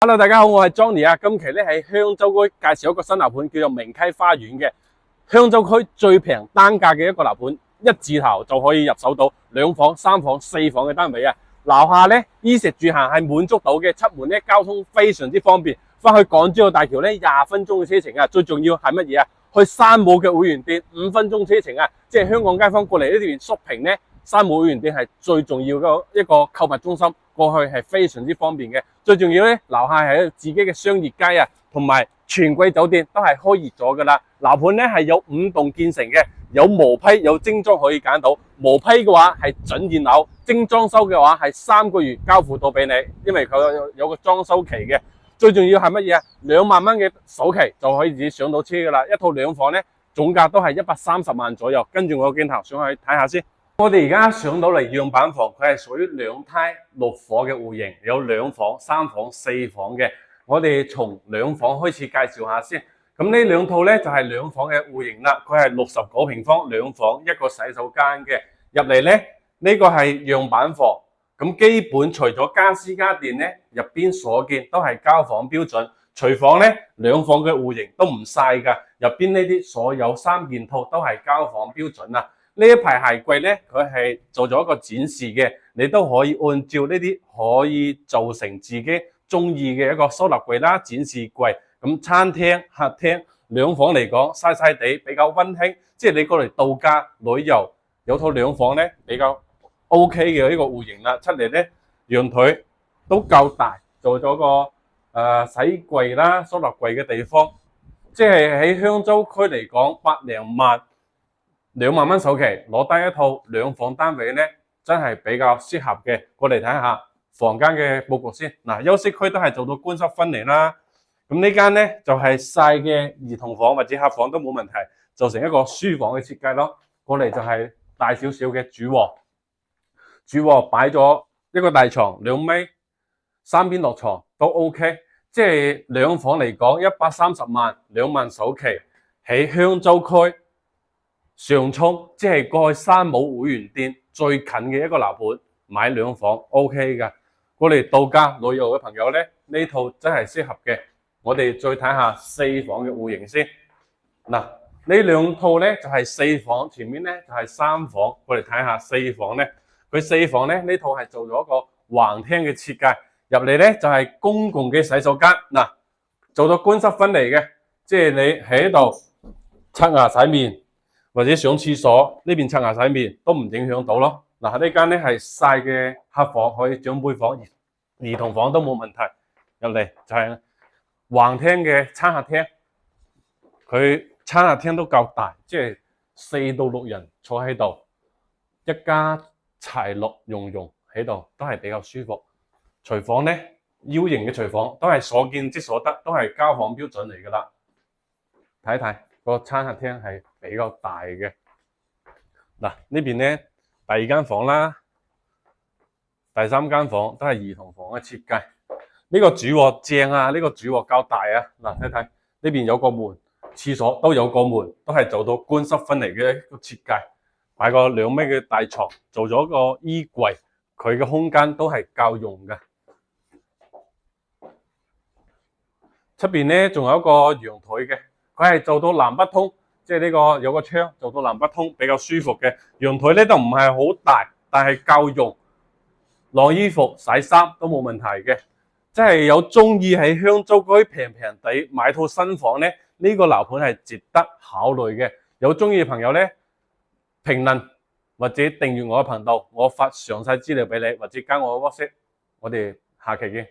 Hello，大家好，我係 Johnny 啊。今期咧喺香洲區介紹一個新樓盤，叫做明溪花園嘅。香洲區最平單價嘅一個樓盤，一字頭就可以入手到2房、3房、4房嘅單位啊。樓下咧衣食住行係滿足到嘅，出門咧交通非常之方便，翻去港珠澳大橋咧20分鐘嘅車程啊。最重要係乜嘢啊？去山姆嘅會員店5分鐘車程啊，即係香港街坊過嚟呢邊 shopping 咧，山姆會員店係最重要嘅一個購物中心。過去係非常之方便嘅，最重要咧，樓下係自己嘅商業街啊，同埋全季酒店都係開業咗噶啦。樓盤咧係有5棟建成嘅，有毛坯有精裝可以揀到。毛坯嘅話係準現樓，精裝修嘅話係3個月交付到俾你，因為佢有個裝修期嘅。最重要係乜嘢啊？2萬蚊嘅首期就可以自己上到車噶啦。一套2房咧，總價都係130萬左右。跟住我個鏡頭上去睇下先。我哋而家上到嚟樣板房，佢係屬於2胎6伙嘅戶型，有2房、3房、4房嘅。我哋從2房開始介紹下先。咁呢2套咧就係2房嘅戶型啦，佢係69平方2房1個洗手間嘅。入嚟咧呢個係樣板房，咁基本除咗家私家電咧，入邊所見都係交房標準。廚房咧2房嘅戶型都唔細噶，入邊呢啲所有3件套都係交房標準啊。呢一排鞋櫃咧，佢係做咗一個展示嘅，你都可以按照呢啲可以做成自己中意嘅一個收納櫃啦、展示櫃。咁餐廳、客廳2房嚟講，細細地比較溫馨，即係你過嚟度假旅遊，有套2房咧比較 OK 嘅呢個戶型啦。出嚟咧陽台都夠大，做咗個洗衣櫃啦、收納櫃嘅地方，即係喺香洲區嚟講，2萬蚊首期攞單一套2房單位咧，真係比較適合嘅。過嚟睇下房間嘅佈局先。嗱，休息區都係做到乾濕分離啦。咁呢間咧就係細嘅兒童房或者客房都冇問題，做成一個書房嘅設計咯。過嚟就係大少少嘅主臥，主臥擺咗一個大床2米，3邊落床都 OK。即係2房嚟講130萬，2萬首期喺香洲區上涌，即係過去山姆會員店最近嘅一個樓盤，買2房 OK 噶。過嚟度假旅遊嘅朋友咧，呢套真係適合嘅。我哋再睇下4房嘅戶型先。嗱，呢2套咧就係4房，前面咧就係3房。過嚟睇下4房咧，佢4房咧呢套係做咗一個橫廳嘅設計，入嚟咧就係公共嘅洗手間。嗱，做咗乾濕分離嘅，即係你喺度刷牙洗面，或者上廁所呢邊刷牙洗面都唔影響到咯。嗱，呢間咧係細嘅客房，可以長輩房、兒童房都冇問題。入嚟就係橫廳嘅餐客廳，佢餐客廳都夠大，即係4到6人坐喺度，一家齊樂融融喺度都係比較舒服。廚房咧 U 型嘅廚房都係所見即所得，都係交房標準嚟噶啦。睇一睇個餐客廳係比較大嘅。嗱，呢邊咧第2間房啦，第3間房都係兒童房嘅設計。呢個主臥正啊，呢個主臥夠大啊。嗱，睇睇呢邊有個門，廁所都有個門，都係做到乾濕分離嘅一個設計。擺個2米嘅大床，做咗個衣櫃，佢嘅空間都係夠用嘅。出邊咧仲有一個陽台嘅，佢係做到南北通，即係呢個有個窗做到南北通，比較舒服嘅。陽台咧都唔係好大，但係夠用，晾衣服、洗衫都冇問題嘅。即係有中意喺香洲區平地買套新房咧，呢個樓盤係值得考慮嘅。有中意嘅朋友咧，評論或者訂閱我嘅頻道，我發詳細資料俾你，或者加我嘅 WhatsApp，我哋下期見。